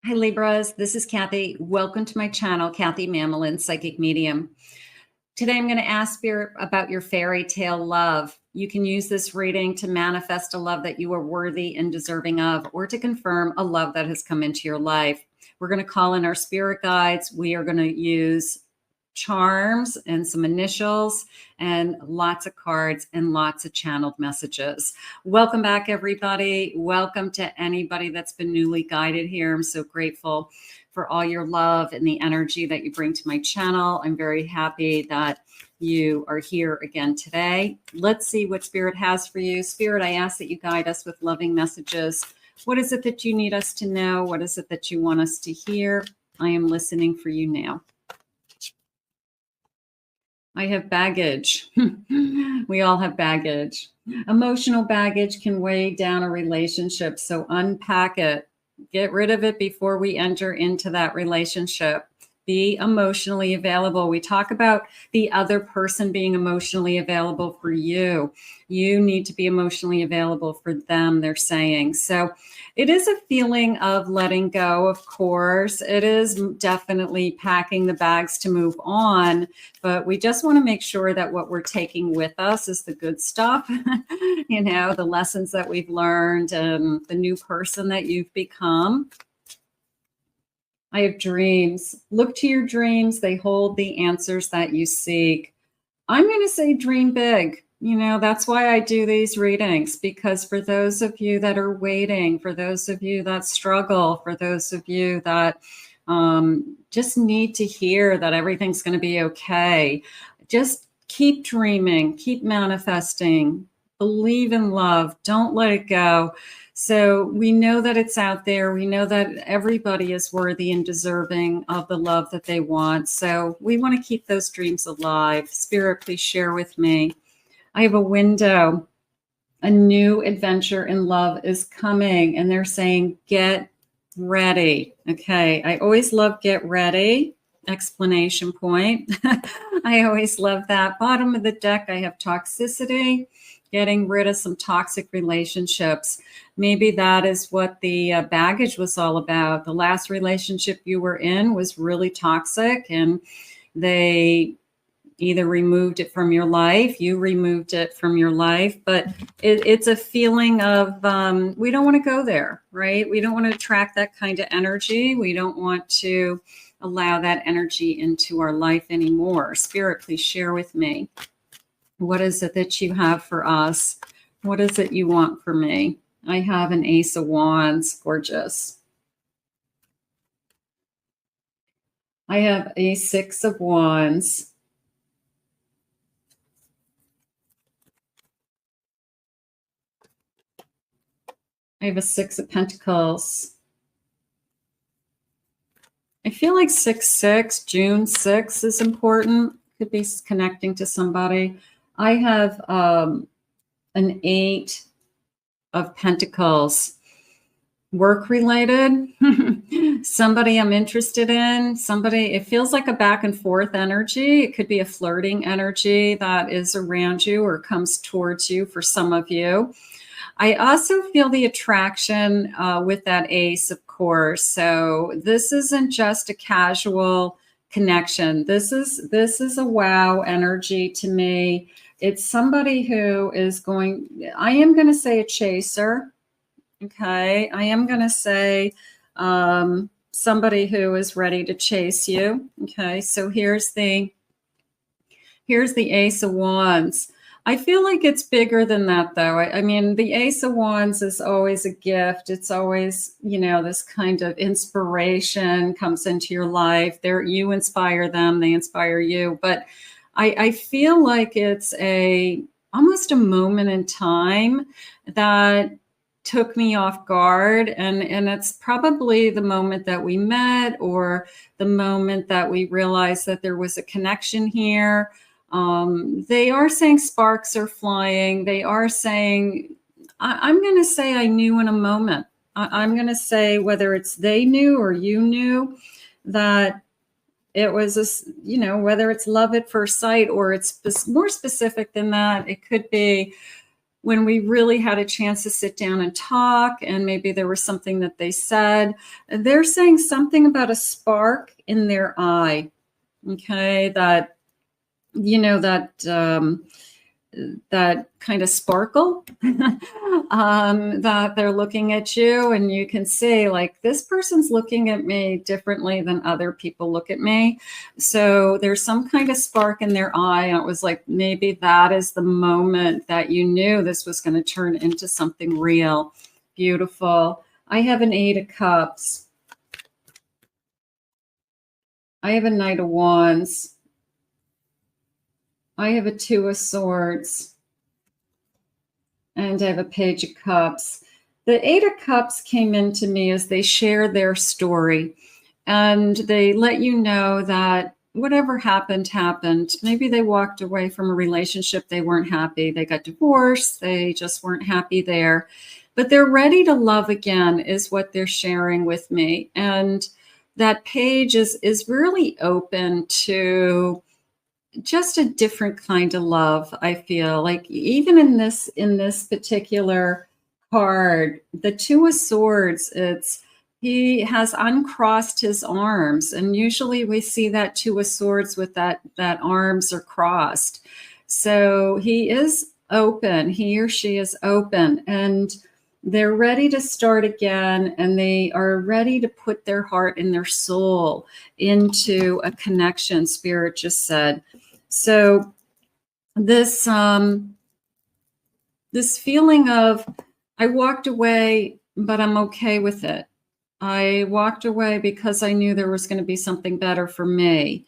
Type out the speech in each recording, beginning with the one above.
Hi Libras, this is Kathy. Welcome to my channel, Kathy Mamolen, Psychic Medium. Today I'm going to ask Spirit about your fairy tale love. You can use this reading to manifest a love that you are worthy and deserving of, or to confirm a love that has come into your life. We're going to call in our spirit guides. We are going to use charms and some initials and lots of cards and lots of channeled messages. Welcome back, everybody. Welcome to anybody that's been newly guided here. I'm so grateful for all your love and the energy that you bring to my channel. I'm very happy that you are here again today. Let's see what Spirit has for you. Spirit, I ask that you guide us with loving messages. What is it that you need us to know? What is it that you want us to hear? I am listening for you now. I have baggage. We all have baggage. Emotional baggage can weigh down a relationship, so unpack it. Get rid of it before we enter into that relationship. Be emotionally available. We talk about the other person being emotionally available for you. You need to be emotionally available for them, they're saying. So it is a feeling of letting go, of course. It is definitely packing the bags to move on, but we just want to make sure that what we're taking with us is the good stuff, you know, the lessons that we've learned and the new person that you've become. I have dreams. Look to your dreams. They hold the answers that you seek. I'm going to say dream big. You know, that's why I do these readings, because for those of you that are waiting, for those of you that struggle, for those of you that just need to hear that everything's going to be okay, just keep dreaming, keep manifesting, believe in love, don't let it go. So we know that it's out there. We know that everybody is worthy and deserving of the love that they want. So we want to keep those dreams alive. Spirit, please share with me. I have a window. A new adventure in love is coming. And they're saying, get ready. Okay. I always love get ready. Explanation point. I always love that. Bottom of the deck, I have toxicity. Getting rid of some toxic relationships. Maybe that is what the baggage was all about. The last relationship you were in was really toxic, and they either removed it from your life, you removed it from your life, but it's a feeling of we don't want to go there, right? We don't want to attract that kind of energy. We don't want to allow that energy into our life anymore. Spirit, please share with me. What is it that you have for us? What is it you want for me? I have an Ace of Wands. Gorgeous. I have a Six of Wands. I have a Six of Pentacles. I feel like 6/6, June 6 is important. Could be connecting to somebody. I have an Eight of Pentacles. Work related. Somebody I'm interested in. Somebody, it feels like a back and forth energy. It could be a flirting energy that is around you or comes towards you for some of you. I also feel the attraction with that ace, of course. So this isn't just a casual connection. This is a wow energy to me. It's somebody who is going, I am going to say a chaser. Okay. I am going to say somebody who is ready to chase you. Okay. So here's the Ace of Wands. I feel like it's bigger than that, though. I mean, the Ace of Wands is always a gift. It's always, you know, this kind of inspiration comes into your life. You inspire them, they inspire you. But I feel like it's almost a moment in time that took me off guard. And it's probably the moment that we met or the moment that we realized that there was a connection here. They are saying sparks are flying. They are saying, I'm going to say I knew in a moment. I'm going to say whether it's they knew or you knew that it was, you know, whether it's love at first sight or it's more specific than that. It could be when we really had a chance to sit down and talk, and maybe there was something that they said. They're saying something about a spark in their eye. Okay, that, you know, that kind of sparkle that they're looking at you, and you can see like this person's looking at me differently than other people look at me. So there's some kind of spark in their eye, and it was like maybe that is the moment that you knew this was going to turn into something real. Beautiful. I have an 8 of Cups. I have a Knight of Wands. I have a 2 of Swords. And I have a Page of Cups. The 8 of Cups came into me as they share their story. And they let you know that whatever happened, happened. Maybe they walked away from a relationship. They weren't happy. They got divorced. They just weren't happy there. But they're ready to love again is what they're sharing with me. And that page is really open to just a different kind of love. I feel like even in this particular card, the 2 of Swords, he has uncrossed his arms, and usually we see that 2 of Swords with that arms are crossed. So he is open. He or she is open, and they're ready to start again, and they are ready to put their heart and their soul into a connection, Spirit just said. So this this feeling of, I walked away, but I'm okay with it. I walked away because I knew there was going to be something better for me.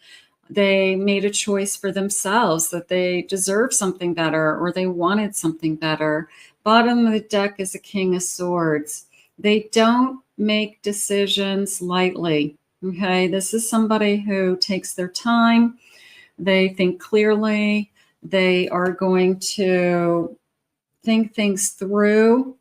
They made a choice for themselves that they deserve something better, or they wanted something better. Bottom of the deck is a King of Swords. They don't make decisions lightly. Okay, this is somebody who takes their time. They think clearly. They are going to think things through.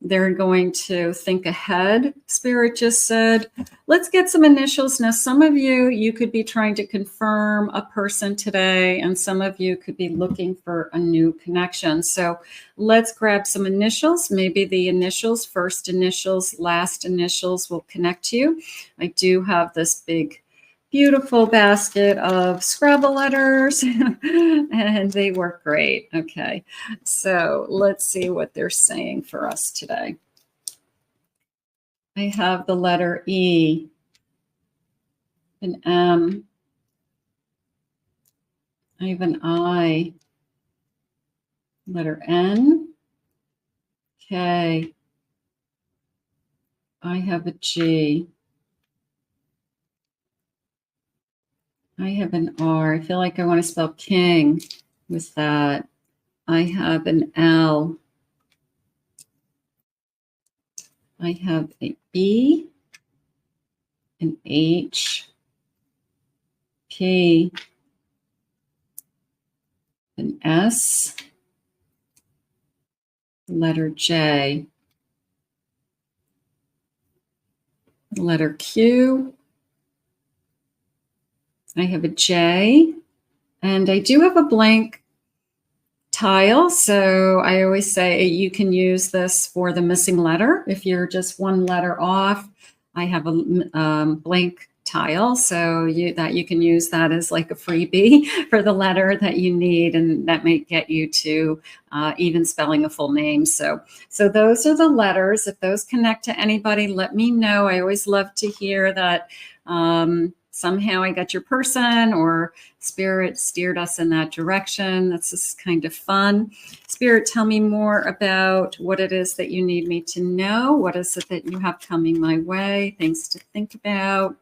They're going to think ahead, Spirit just said. Let's get some initials. Now, some of you could be trying to confirm a person today, and some of you could be looking for a new connection. So let's grab some initials. Maybe the initials, first initials, last initials will connect you. I do have this big, beautiful basket of Scrabble letters, and they work great. Okay, so let's see what they're saying for us today. I have the letter E, an M, I have an I, letter N, K, I have a G, I have an R. I feel like I want to spell king with that. I have an L. I have a E, an H, P, an S, letter J, letter Q. I have a J, and I do have a blank tile. So I always say you can use this for the missing letter. If you're just one letter off, I have a blank tile. So you can use that as like a freebie for the letter that you need. And that may get you to even spelling a full name. So those are the letters. If those connect to anybody, let me know. I always love to hear that somehow I got your person, or Spirit steered us in that direction. That's just kind of fun. Spirit, tell me more about what it is that you need me to know. What is it that you have coming my way? Things to think about.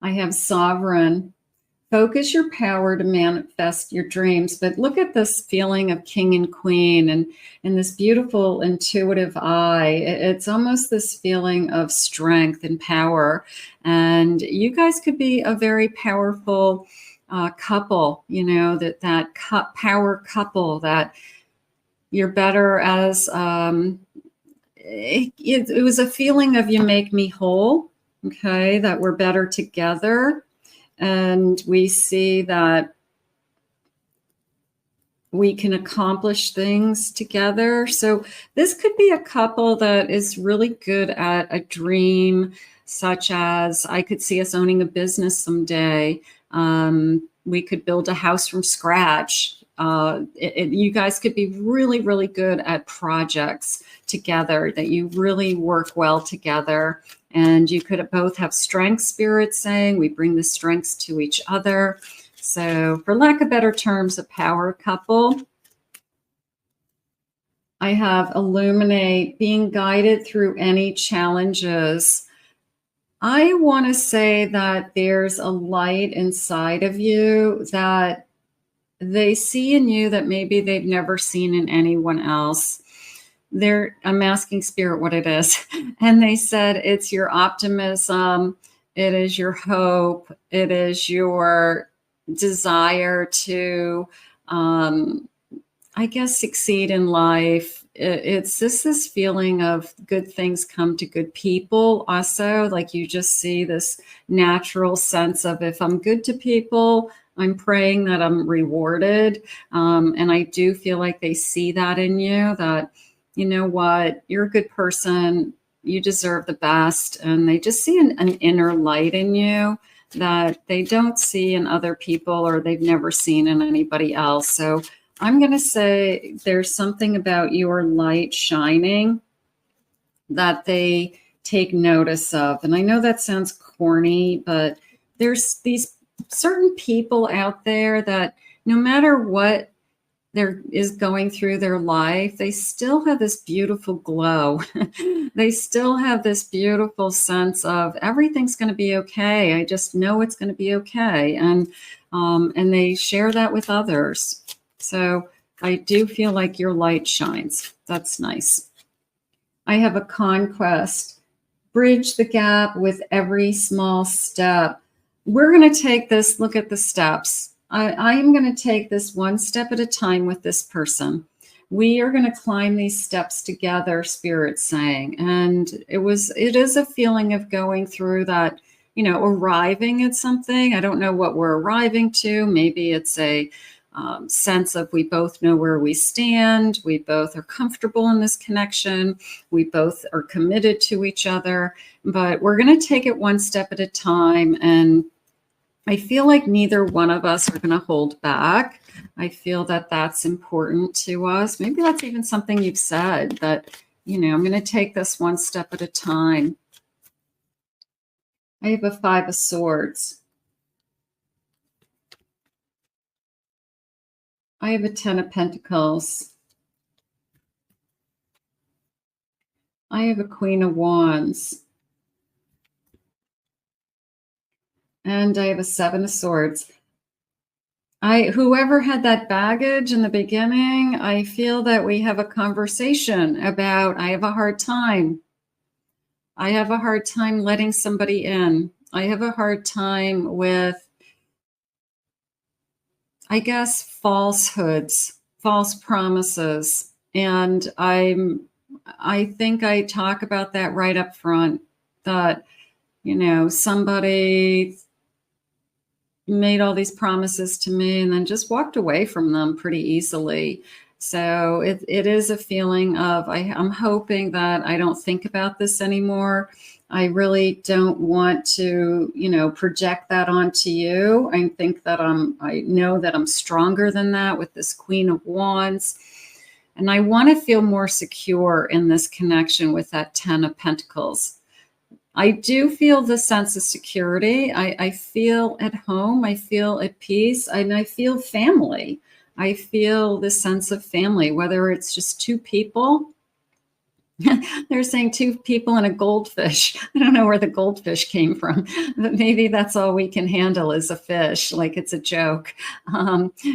I have Sovereign. Focus your power to manifest your dreams. But look at this feeling of king and queen, and this beautiful intuitive eye. It's almost this feeling of strength and power. And you guys could be a very powerful couple, you know, that power couple, that you're better as, it was a feeling of you make me whole, okay, that we're better together. And we see that we can accomplish things together. So this could be a couple that is really good at a dream, such as I could see us owning a business someday. We could build a house from scratch. You guys could be really, really good at projects together, that you really work well together. And you could both have strengths, Spirit saying. We bring the strengths to each other. So for lack of better terms, a power couple. I have illuminate, being guided through any challenges. I want to say that there's a light inside of you that they see in you that maybe they've never seen in anyone else. I'm asking Spirit what it is. And they said it's your optimism. It is your hope. It is your desire to, I guess, succeed in life. It's just this feeling of good things come to good people. Also, like you just see this natural sense of, if I'm good to people, I'm praying that I'm rewarded. And I do feel like they see that in you, that, you know what, you're a good person, you deserve the best. And they just see an inner light in you that they don't see in other people, or they've never seen in anybody else. So I'm going to say there's something about your light shining that they take notice of. And I know that sounds corny, but there's these certain people out there that no matter what there is going through their life, they still have this beautiful glow. They still have this beautiful sense of everything's going to be okay. I just know it's going to be okay. And they share that with others. So I do feel like your light shines. That's nice. I have a conquest. Bridge the gap with every small step. We're going to take this, look at the steps. I am going to take this one step at a time with this person. We are going to climb these steps together, Spirit's saying. And it is a feeling of going through that, you know, arriving at something. I don't know what we're arriving to. Maybe it's a sense of we both know where we stand. We both are comfortable in this connection. We both are committed to each other. But we're going to take it one step at a time. And I feel like neither one of us are going to hold back. I feel that that's important to us. Maybe that's even something you've said, that, you know, I'm going to take this one step at a time. I have a 5 of Swords. I have a 10 of Pentacles. I have a Queen of Wands. And I have a 7 of Swords. Whoever had that baggage in the beginning, I feel that we have a conversation about, I have a hard time. I have a hard time letting somebody in. I have a hard time with, I guess, falsehoods, false promises. And I think I talk about that right up front, that, you know, somebody made all these promises to me and then just walked away from them pretty easily. So it is a feeling of, I'm hoping that I don't think about this anymore. I really don't want to, you know, project that onto you. I think that I know that I'm stronger than that with this Queen of Wands. And I want to feel more secure in this connection with that 10 of Pentacles. I do feel the sense of security. I feel at home. I feel at peace. And I feel family. I feel the sense of family, whether it's just 2 people. They're saying 2 people and a goldfish. I don't know where the goldfish came from, but maybe that's all we can handle is a fish, like it's a joke.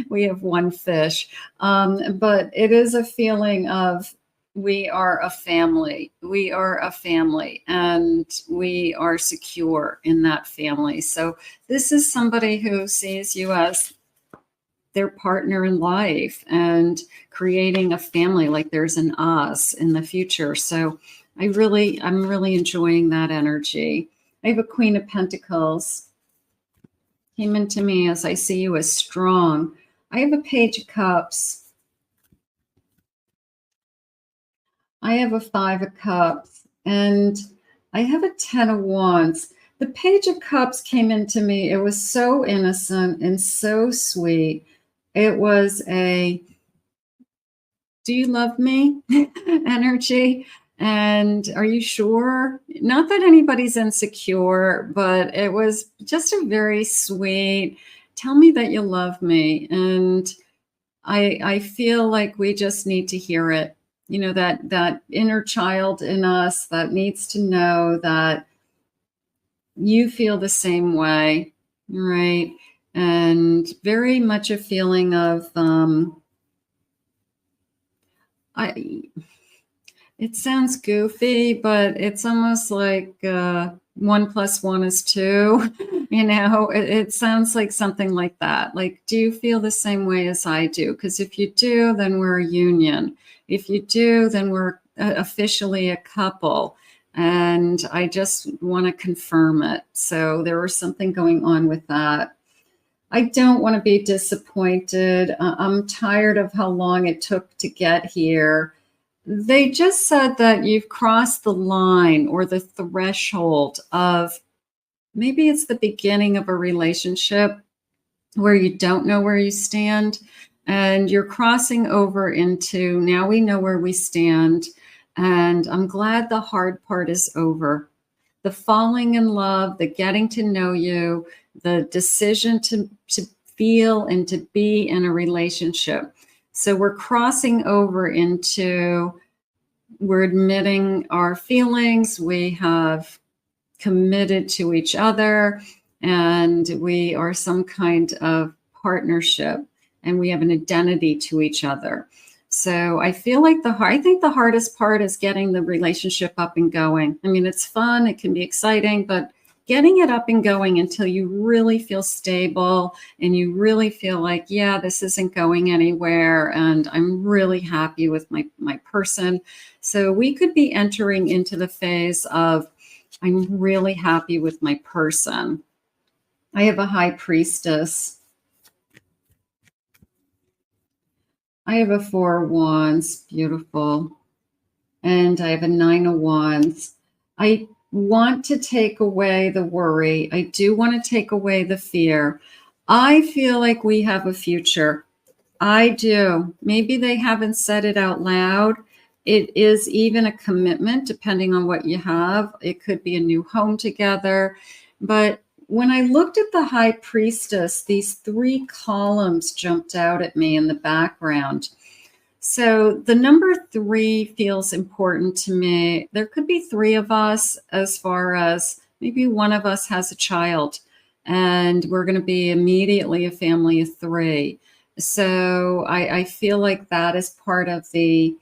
We have 1 fish. But it is a feeling of, we are a family. We are a family, and we are secure in that family. So this is somebody who sees you as their partner in life and creating a family, like there's an us in the future. So I'm really enjoying that energy. I have a Queen of Pentacles. Came into me as, I see you as strong. I have a Page of Cups. I have a 5 of Cups, and I have a 10 of Wands. The Page of Cups came into me. It was so innocent and so sweet. It was a, do you love me energy? And are you sure? Not that anybody's insecure, but it was just a very sweet, tell me that you love me. And I feel like we just need to hear it. You know, that inner child in us that needs to know that you feel the same way, right? And very much a feeling of it sounds goofy, but it's almost like 1 + 1 is 2. You know, it sounds like something like that. Like, do you feel the same way as I do? Because if you do, then we're a union. If you do, then we're officially a couple. And I just want to confirm it. So there was something going on with that. I don't want to be disappointed. I'm tired of how long it took to get here. They just said that you've crossed the line or the threshold of, maybe it's the beginning of a relationship where you don't know where you stand, and you're crossing over into, now we know where we stand. And I'm glad the hard part is over. The falling in love, the getting to know you, the decision to feel and to be in a relationship. So we're crossing over into, we're admitting our feelings, we have committed to each other, and we are some kind of partnership, and we have an identity to each other. So I feel like I think the hardest part is getting the relationship up and going. I mean, it's fun, it can be exciting, but getting it up and going until you really feel stable and you really feel like, yeah, this isn't going anywhere, and I'm really happy with my person. So we could be entering into the phase of, I'm really happy with my person. I have a High Priestess. I have a 4 of Wands, beautiful. And I have a 9 of Wands. I want to take away the worry. I do want to take away the fear. I feel like we have a future. I do. Maybe they haven't said it out loud. It is even a commitment, depending on what you have. It could be a new home together. But when I looked at the High Priestess, these 3 columns jumped out at me in the background. So the number 3 feels important to me. There could be 3 of us, as far as maybe one of us has a child, and we're going to be immediately a family of 3. So I feel like that is part of the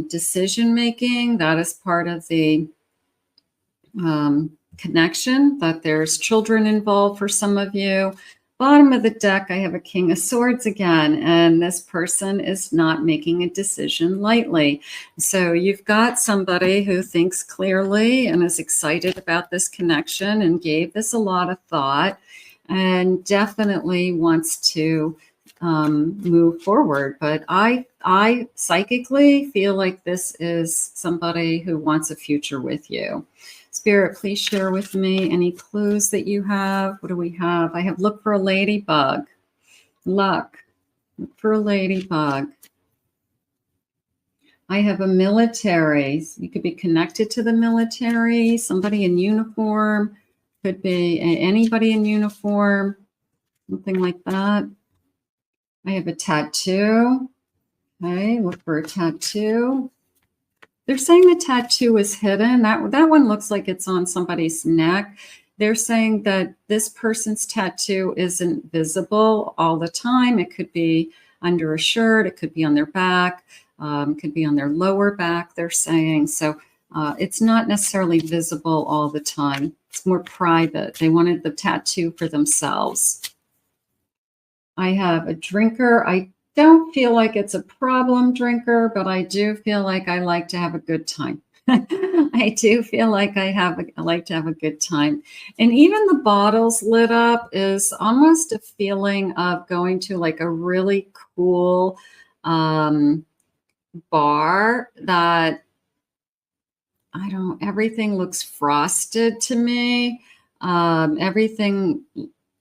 decision making. That is part of the connection, that there's children involved for some of you. Bottom of the deck, I have a King of Swords again, and this person is not making a decision lightly. So you've got somebody who thinks clearly and is excited about this connection and gave this a lot of thought and definitely wants to move forward. But I psychically feel like this is somebody who wants a future with you. Spirit, please share with me any clues that you have. What do we have? I have look for a ladybug. Luck. Look for a ladybug. I have a military. You could be connected to the military. Somebody in uniform. Could be anybody in uniform. Something like that. I have a tattoo. Okay, look for a tattoo. They're saying the tattoo is hidden. That one looks like it's on somebody's neck. They're saying that this person's tattoo isn't visible all the time. It could be under a shirt. It could be on their back. Could be on their lower back, they're saying. So it's not necessarily visible all the time. It's more private. They wanted the tattoo for themselves. I have a drinker. I don't feel like it's a problem drinker, but I do feel like I like to have a good time. I do feel like I like to have a good time. And even the bottles lit up is almost a feeling of going to like a really cool bar that, everything looks frosted to me. Everything,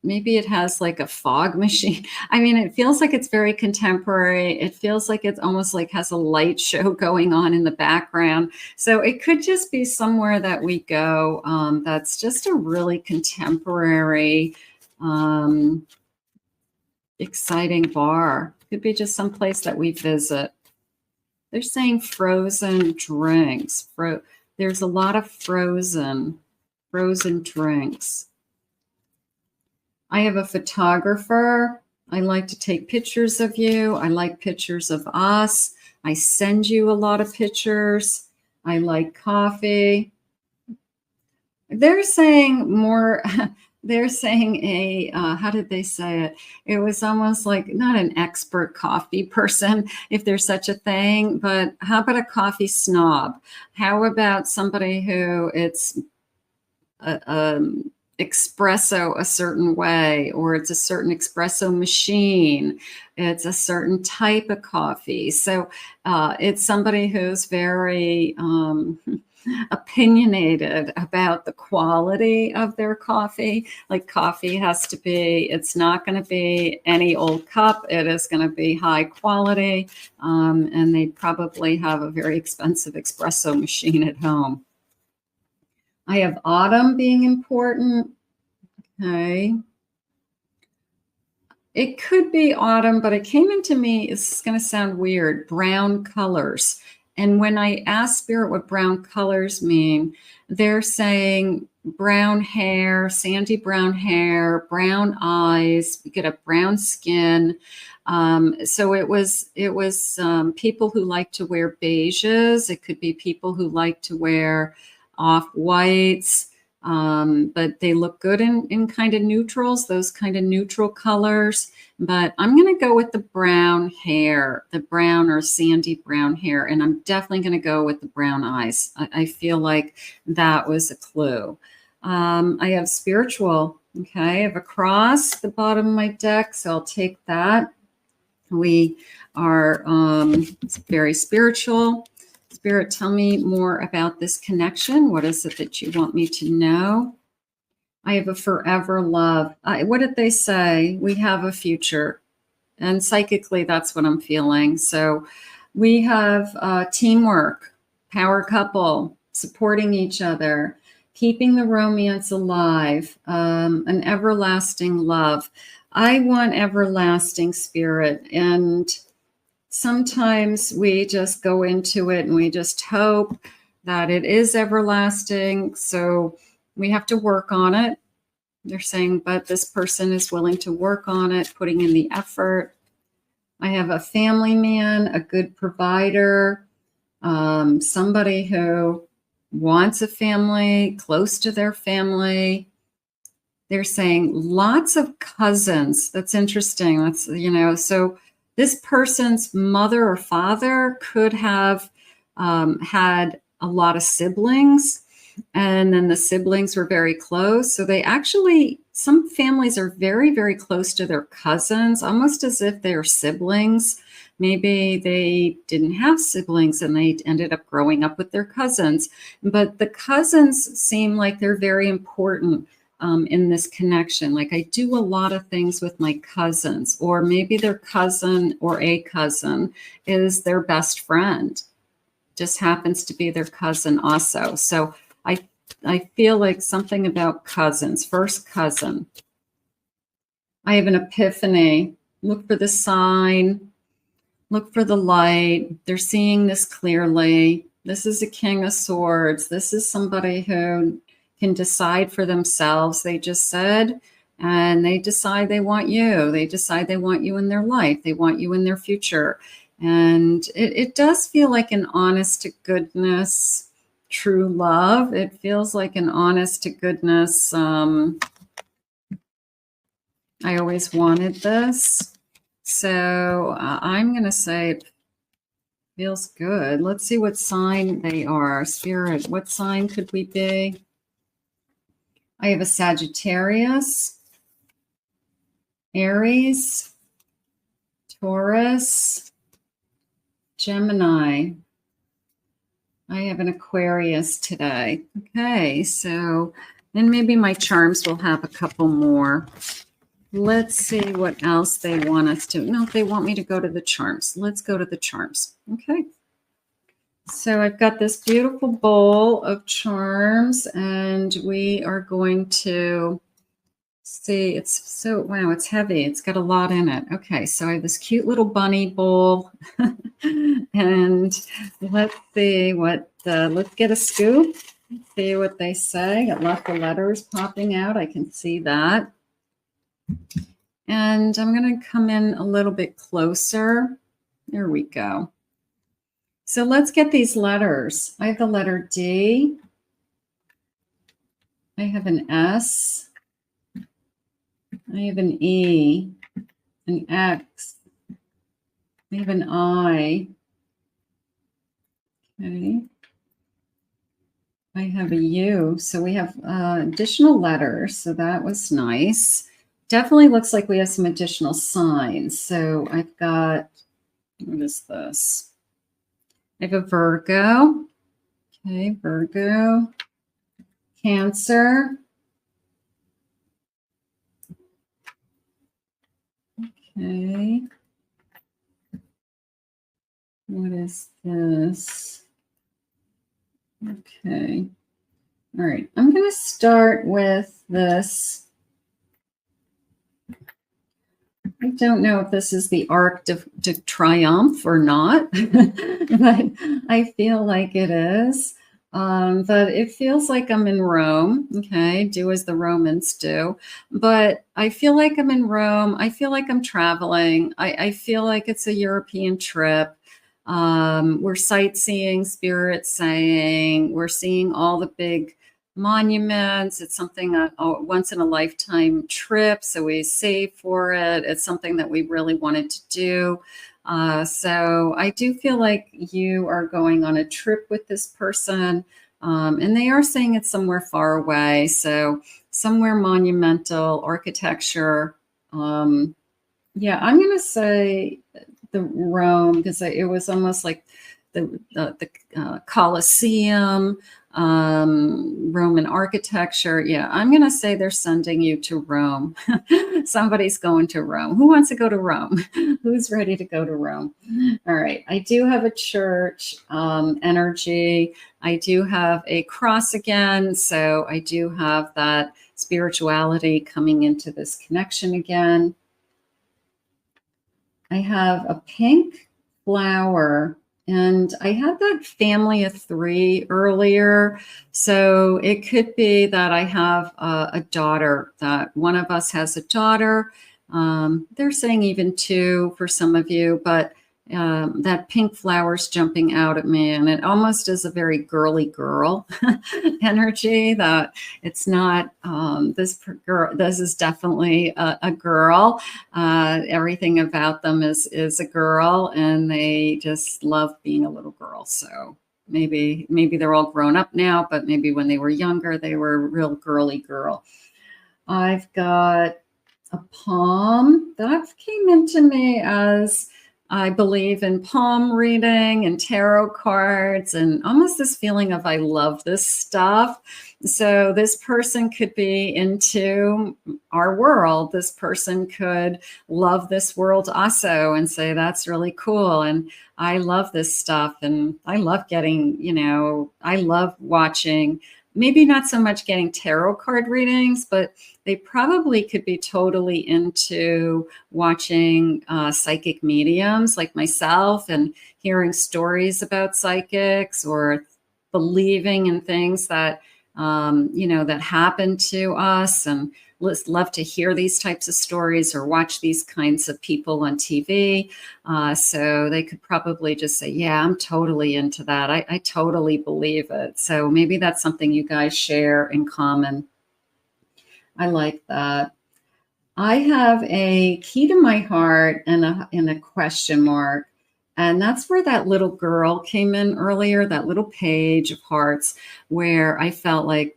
maybe it has like a fog machine. I mean, it feels like it's very contemporary. It feels like it's almost like has a light show going on in the background. So it could just be somewhere that we go that's just a really contemporary, exciting bar. Could be just some place that we visit. They're saying frozen drinks. There's a lot of frozen drinks. I have a photographer. I like to take pictures of you. I like pictures of us. I send you a lot of pictures. I like coffee. They're saying more, they're saying how did they say it? It was almost like not an expert coffee person, if there's such a thing, but how about a coffee snob? How about somebody who it's espresso a certain way, or it's a certain espresso machine, it's a certain type of coffee. So it's somebody who's very opinionated about the quality of their coffee. Like coffee has to be, it's not going to be any old cup. It is going to be high quality. And they probably have a very expensive espresso machine at home. I have autumn being important. Okay. It could be autumn, but it came into me, it's going to sound weird, brown colors. And when I ask Spirit what brown colors mean, they're saying brown hair, sandy brown hair, brown eyes, you get a brown skin. So it was people who like to wear beiges. It could be people who like to wear off-whites, but they look good in kind of neutrals, those kind of neutral colors. But I'm going to go with the brown hair, the brown or sandy brown hair. And I'm definitely going to go with the brown eyes. I feel like that was a clue. I have spiritual. Okay. I have a cross at the bottom of my deck. So I'll take that. We are very spiritual. Spirit, tell me more about this connection. What is it that you want me to know? I have a forever love. What did they say? We have a future. And psychically, that's what I'm feeling. So we have teamwork, power couple, supporting each other, keeping the romance alive, an everlasting love. I want everlasting, Spirit. And sometimes we just go into it and we just hope that it is everlasting. So we have to work on it. They're saying, but this person is willing to work on it, putting in the effort. I have a family man, a good provider, somebody who wants a family, close to their family. They're saying lots of cousins. That's interesting. That's, so this person's mother or father could have had a lot of siblings, and then the siblings were very close. So they actually, some families are very, very close to their cousins, almost as if they're siblings. Maybe they didn't have siblings and they ended up growing up with their cousins. But the cousins seem like they're very important in this connection. Like I do a lot of things with my cousins, or maybe their cousin or a cousin is their best friend, just happens to be their cousin also. So I feel like something about cousins, first cousin. I have an epiphany. Look for the sign, look for the light. They're seeing this clearly. This is a King of Swords. This is somebody who can decide for themselves, they just said, and they decide they want you. They decide they want you in their life. They want you in their future. And it does feel like an honest to goodness, true love. It feels like an honest to goodness. I always wanted this. So I'm going to say it feels good. Let's see what sign they are. Spirit, what sign could we be? I have a Sagittarius, Aries, Taurus, Gemini. I have an Aquarius today. Okay, so then maybe my charms will have a couple more. Let's see what else they want us to. No, they want me to go to the charms. Let's go to the charms. Okay. So I've got this beautiful bowl of charms, and we are going to see. It's so, wow, it's heavy. It's got a lot in it. Okay, so I have this cute little bunny bowl. And let's see what, let's get a scoop. See what they say. Got lots of letters popping out. I can see that. And I'm going to come in a little bit closer. There we go. So let's get these letters. I have the letter D. I have an S. I have an E, an X. I have an I. Okay. I have a U. So we have additional letters. So that was nice. Definitely looks like we have some additional signs. So I've got, what is this? I have a Virgo. Okay, Virgo. Cancer. Okay. What is this? Okay. All right. I'm going to start with this. I don't know if this is the Arc de Triomphe or not, but I feel like it is. But it feels like I'm in Rome. Okay, do as the Romans do. But I feel like I'm in Rome. I feel like I'm traveling. I feel like it's a European trip. We're sightseeing, spirit saying, we're seeing all the big monuments. It's something a once in a lifetime trip, so we save for it. It's something that we really wanted to do. So I do feel like you are going on a trip with this person, and they are saying it's somewhere far away. So somewhere monumental, architecture. Yeah, I'm going to say the Rome, because it was almost like the Colosseum, Roman architecture. Yeah, I'm going to say they're sending you to Rome. Somebody's going to Rome. Who wants to go to Rome? Who's ready to go to Rome? All right. I do have a church energy. I do have a cross again. So I do have that spirituality coming into this connection again. I have a pink flower, and I had that family of 3 earlier. So it could be that I have a daughter, that one of us has a daughter. They're saying even 2 for some of you, but that pink flower's jumping out at me, and it almost is a very girly girl energy, that it's not this girl. This is definitely a girl. Everything about them is a girl, and they just love being a little girl. So maybe they're all grown up now, but maybe when they were younger, they were a real girly girl. I've got a palm. That came into me as, I believe in palm reading and tarot cards, and almost this feeling of I love this stuff. So this person could be into our world. This person could love this world also and say, that's really cool. And I love this stuff. And I love getting, I love watching, maybe not so much getting tarot card readings, but they probably could be totally into watching psychic mediums like myself, and hearing stories about psychics, or believing in things that, that happen to us, and love to hear these types of stories or watch these kinds of people on TV. So they could probably just say, yeah, I'm totally into that. I totally believe it. So maybe that's something you guys share in common. I like that. I have a key to my heart and a question mark. And that's where that little girl came in earlier, that little page of hearts, where I felt like,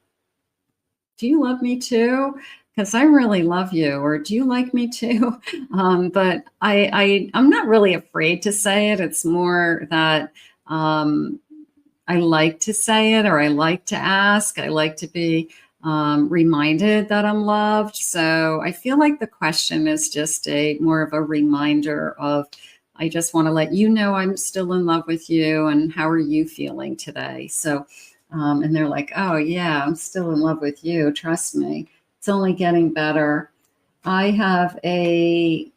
do you love me too? because I really love you, or do you like me too? But I'm not really afraid to say it. It's more that I like to say it, or I like to ask. I like to be reminded that I'm loved. So I feel like the question is just a more of a reminder of, I just want to let you know I'm still in love with you, and how are you feeling today? So, and they're like, oh yeah, I'm still in love with you. Trust me, it's only getting better. I have a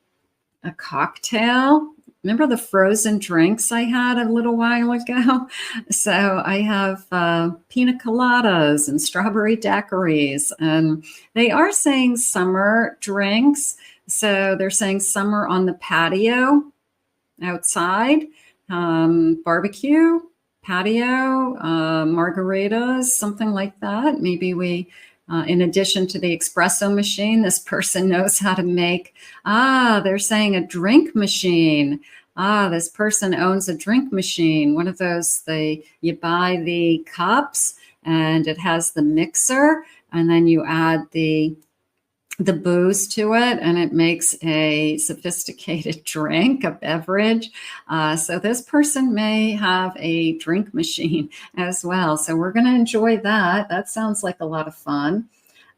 cocktail. Remember the frozen drinks I had a little while ago? So I have pina coladas and strawberry daiquiris, and they are saying summer drinks. So they're saying summer on the patio outside, barbecue, patio, margaritas, something like that. Maybe we, in addition to the espresso machine, this person knows how to make, they're saying a drink machine. This person owns a drink machine. One of those, you buy the cups and it has the mixer, and then you add the booze to it, and it makes a sophisticated drink, a beverage. So this person may have a drink machine as well. So we're going to enjoy that. That sounds like a lot of fun.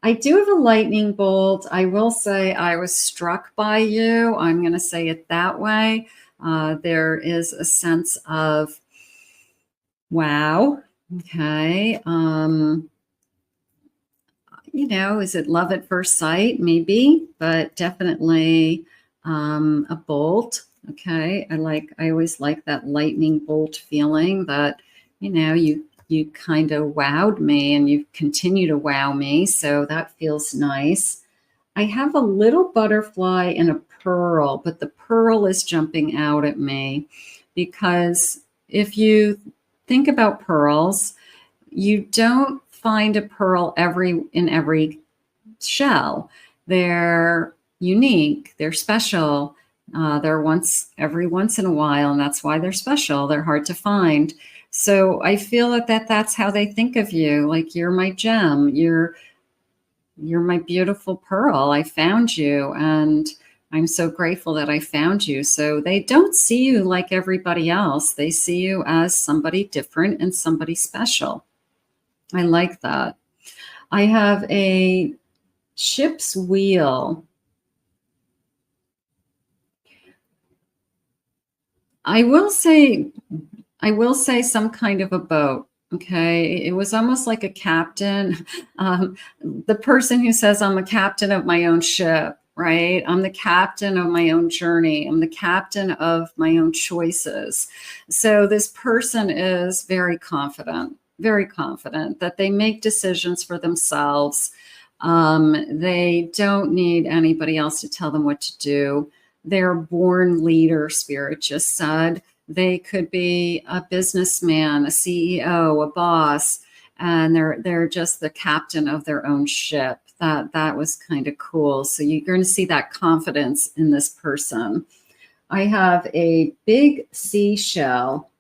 I do have a lightning bolt. I will say I was struck by you. I'm going to say it that way. There is a sense of, wow. Okay. Is it love at first sight? Maybe, but definitely a bolt. Okay. I always like that lightning bolt feeling that, you kind of wowed me, and you continue to wow me. So that feels nice. I have a little butterfly and a pearl, but the pearl is jumping out at me because if you think about pearls, you don't find a pearl in every shell. They're unique. They're special. They're every once in a while, and that's why they're special. They're hard to find. So I feel that's how they think of you. Like, you're my gem. You're my beautiful pearl. I found you, and I'm so grateful that I found you. So they don't see you like everybody else. They see you as somebody different and somebody special. I like that. I have a ship's wheel. I will say some kind of a boat. Okay. It was almost like a captain. The person who says, I'm a captain of my own ship, right? I'm the captain of my own journey. I'm the captain of my own choices. So this person is very confident that they make decisions for themselves. They don't need anybody else to tell them what to do. They're a born leader, Spirit just said. They could be a businessman, a CEO, a boss, and they're just the captain of their own ship. That was kind of cool. So you're going to see that confidence in this person. I have a big seashell,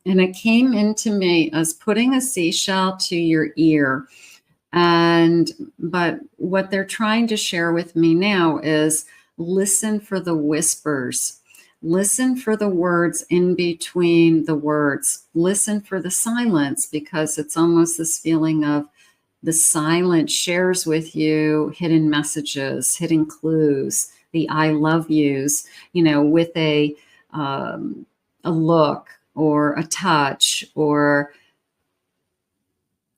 and it came into me as putting a seashell to your ear. But what they're trying to share with me now is listen for the whispers. Listen for the words in between the words. Listen for the silence, because it's almost this feeling of the silence shares with you hidden messages, hidden clues, the I love yous, with a look or a touch, or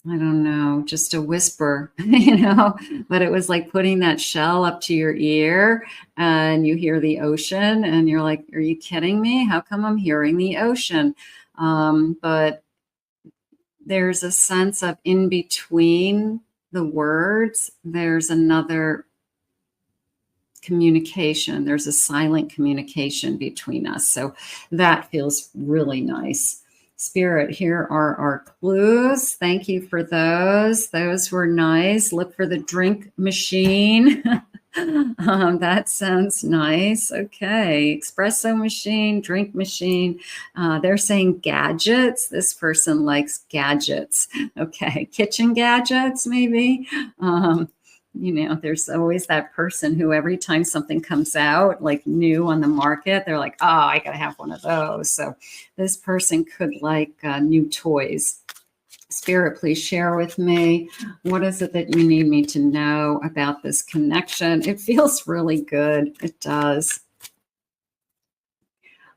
I don't know, just a whisper, but it was like putting that shell up to your ear and you hear the ocean and you're like, are you kidding me? How come I'm hearing the ocean? But there's a sense of in between the words, there's another communication. There's a silent communication between us. So that feels really nice. Spirit, here are our clues. Thank you for those. Those were nice. Look for the drink machine. That sounds nice. Okay. Espresso machine, drink machine. They're saying gadgets. This person likes gadgets. Okay. Kitchen gadgets, maybe. You know, there's always that person who every time something comes out like new on the market, they're like, oh, I gotta have one of those. So this person could like new toys. Spirit, please share with me, what is it that you need me to know about this connection? It feels really good. It does.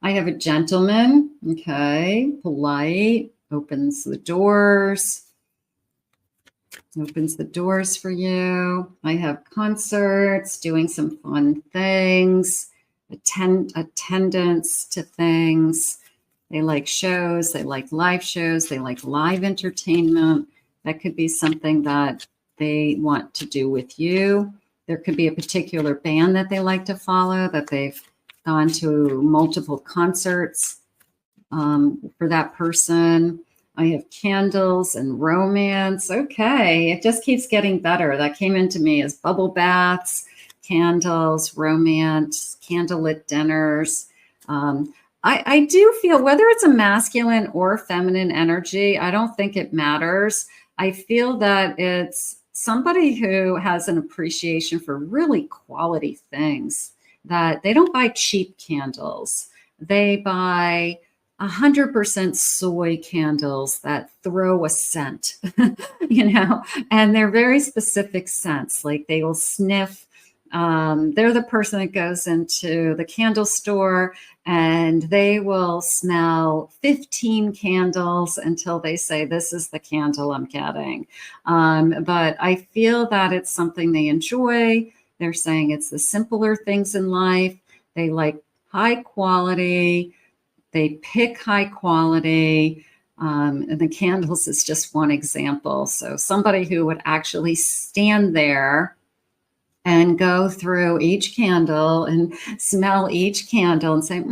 I have a gentleman, okay, polite, opens the doors for you. I have concerts, doing some fun things, attendance to things. They like shows, they like live shows, they like live entertainment. That could be something that they want to do with you. There could be a particular band that they like to follow, that they've gone to multiple concerts for that person. I have candles and romance. Okay, it just keeps getting better. That came into me as bubble baths, candles, romance, candlelit dinners. I do feel, whether it's a masculine or feminine energy, I don't think it matters. I feel that it's somebody who has an appreciation for really quality things, that they don't buy cheap candles. They buy 100% soy candles that throw a scent, you know, and they're very specific scents. Like they will sniff. They're the person that goes into the candle store and they will smell 15 candles until they say, this is the candle I'm getting. But I feel that it's something they enjoy. They're saying it's the simpler things in life. They like high quality. They pick high quality. And the candles is just one example. So somebody who would actually stand there and go through each candle and smell each candle and say,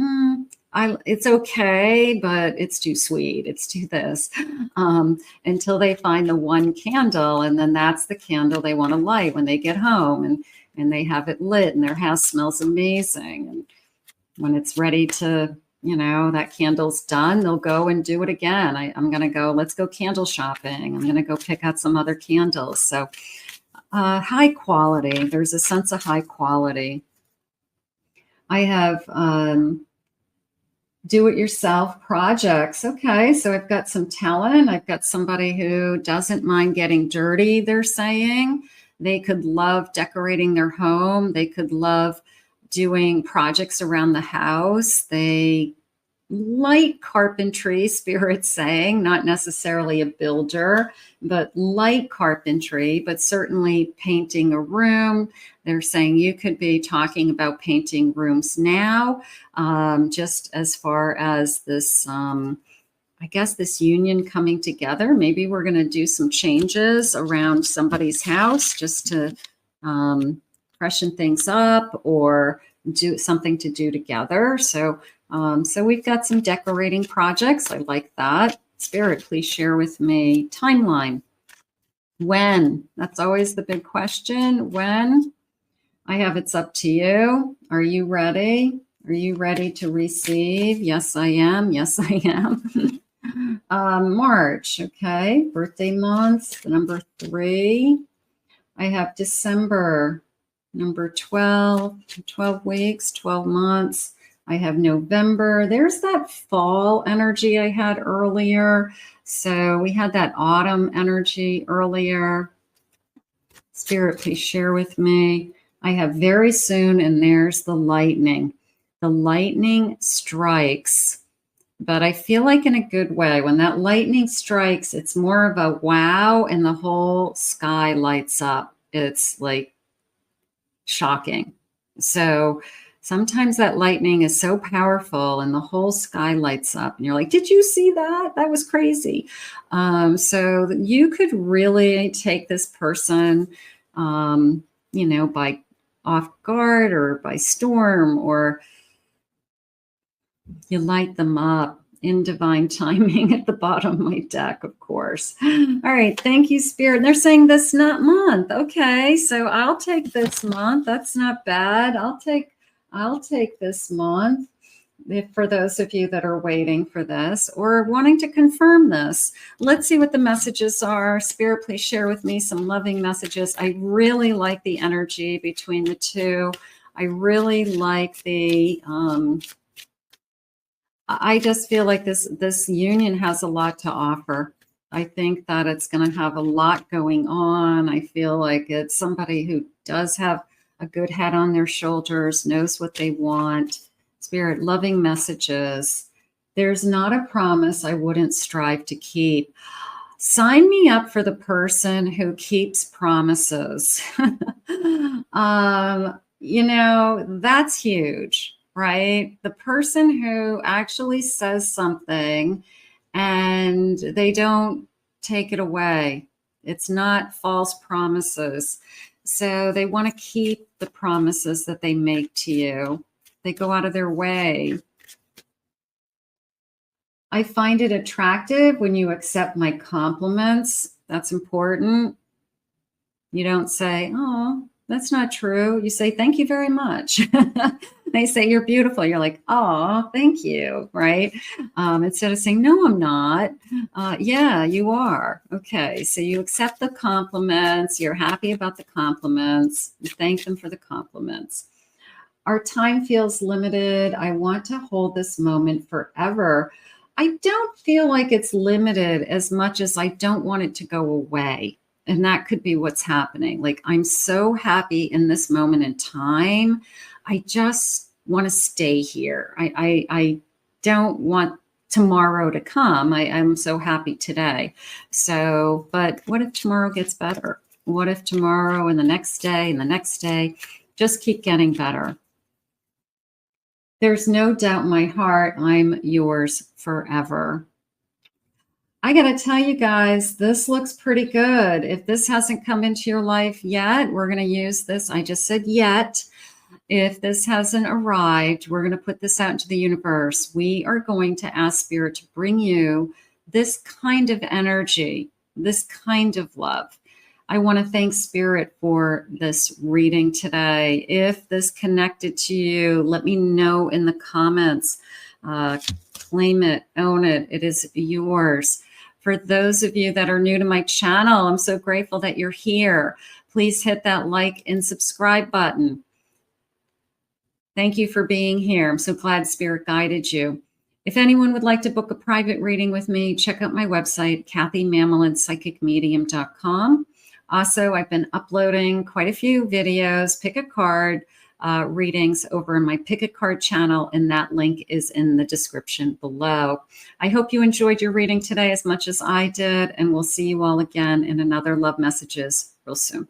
it's okay, but it's too sweet. It's too this, until they find the one candle. And then that's the candle they want to light when they get home, and they have it lit and their house smells amazing. And when it's ready to, you know, that candle's done, they'll go and do it again. I'm going to go, let's go candle shopping. I'm going to go pick out some other candles. So high quality. There's a sense of high quality. I have do-it-yourself projects. Okay, so I've got some talent. I've got somebody who doesn't mind getting dirty, they're saying. They could love decorating their home. They could love doing projects around the house. They light carpentry, Spirit's saying, not necessarily a builder, but light carpentry, but certainly painting a room. They're saying you could be talking about painting rooms now, just as far as this, I guess, this union coming together. Maybe we're going to do some changes around somebody's house just to freshen things up or do something to do together. So we've got some decorating projects. I like that. Spirit, please share with me timeline. When? That's always the big question. When? I have it's up to you. Are you ready? Are you ready to receive? Yes, I am. Yes, I am. March, okay. Birthday month, number 3. I have December, number 12, 12 weeks, 12 months. I have November. There's that fall energy I had earlier. So we had that autumn energy earlier. Spirit, please share with me. I have very soon, and there's the lightning. The lightning strikes, but I feel like in a good way. When that lightning strikes, it's more of a wow, and the whole sky lights up. It's like shocking. So sometimes that lightning is so powerful and the whole sky lights up and you're like, did you see that? That was crazy. So you could really take this person, you know, by off guard or by storm, or you light them up in divine timing at the bottom of my deck, of course. All right. Thank you, Spirit. And they're saying this month. Okay. So I'll take this month. That's not bad. I'll take this month. if for those of you that are waiting for this or wanting to confirm this, let's see what the messages are. Spirit, please share with me some loving messages. I really like the energy between the two. I really like the, I just feel like this union has a lot to offer. I think that it's going to have a lot going on. I feel like it's somebody who does have a good head on their shoulders, knows what they want. Spirit, loving messages. There's not a promise I wouldn't strive to keep. Sign me up for the person who keeps promises. You know, that's huge, right? The person who actually says something and they don't take it away. It's not false promises. So they want to keep the promises that they make to you. They go out of their way. I find it attractive when you accept my compliments. That's important. You don't say, oh, that's not true. You say, thank you very much. They say, you're beautiful. You're like, oh, thank you, right? Instead of saying, no, I'm not. Yeah, you are. Okay, so you accept the compliments. You're happy about the compliments. You thank them for the compliments. Our time feels limited. I want to hold this moment forever. I don't feel like it's limited as much as I don't want it to go away. And that could be what's happening. Like, I'm so happy in this moment in time. I just want to stay here. I don't want tomorrow to come. I'm so happy today. So, but what if tomorrow gets better? What if tomorrow and the next day just keep getting better? There's no doubt in my heart I'm yours forever. I got to tell you guys, this looks pretty good. If this hasn't come into your life yet, we're going to use this. I just said yet. If this hasn't arrived, we're going to put this out into the universe. We are going to ask Spirit to bring you this kind of energy, this kind of love. I want to thank Spirit for this reading today. If this connected to you, let me know in the comments. Claim it, own it. It is yours. For those of you that are new to my channel, I'm so grateful that you're here. Please hit that like and subscribe button. Thank you for being here. I'm so glad Spirit guided you. If anyone would like to book a private reading with me, check out my website, KathyMamolenPsychicMedium.com. Also, I've been uploading quite a few videos, pick a card, readings over in my Pick a Card channel, and that link is in the description below. I hope you enjoyed your reading today as much as I did, and we'll see you all again in another Love Messages real soon.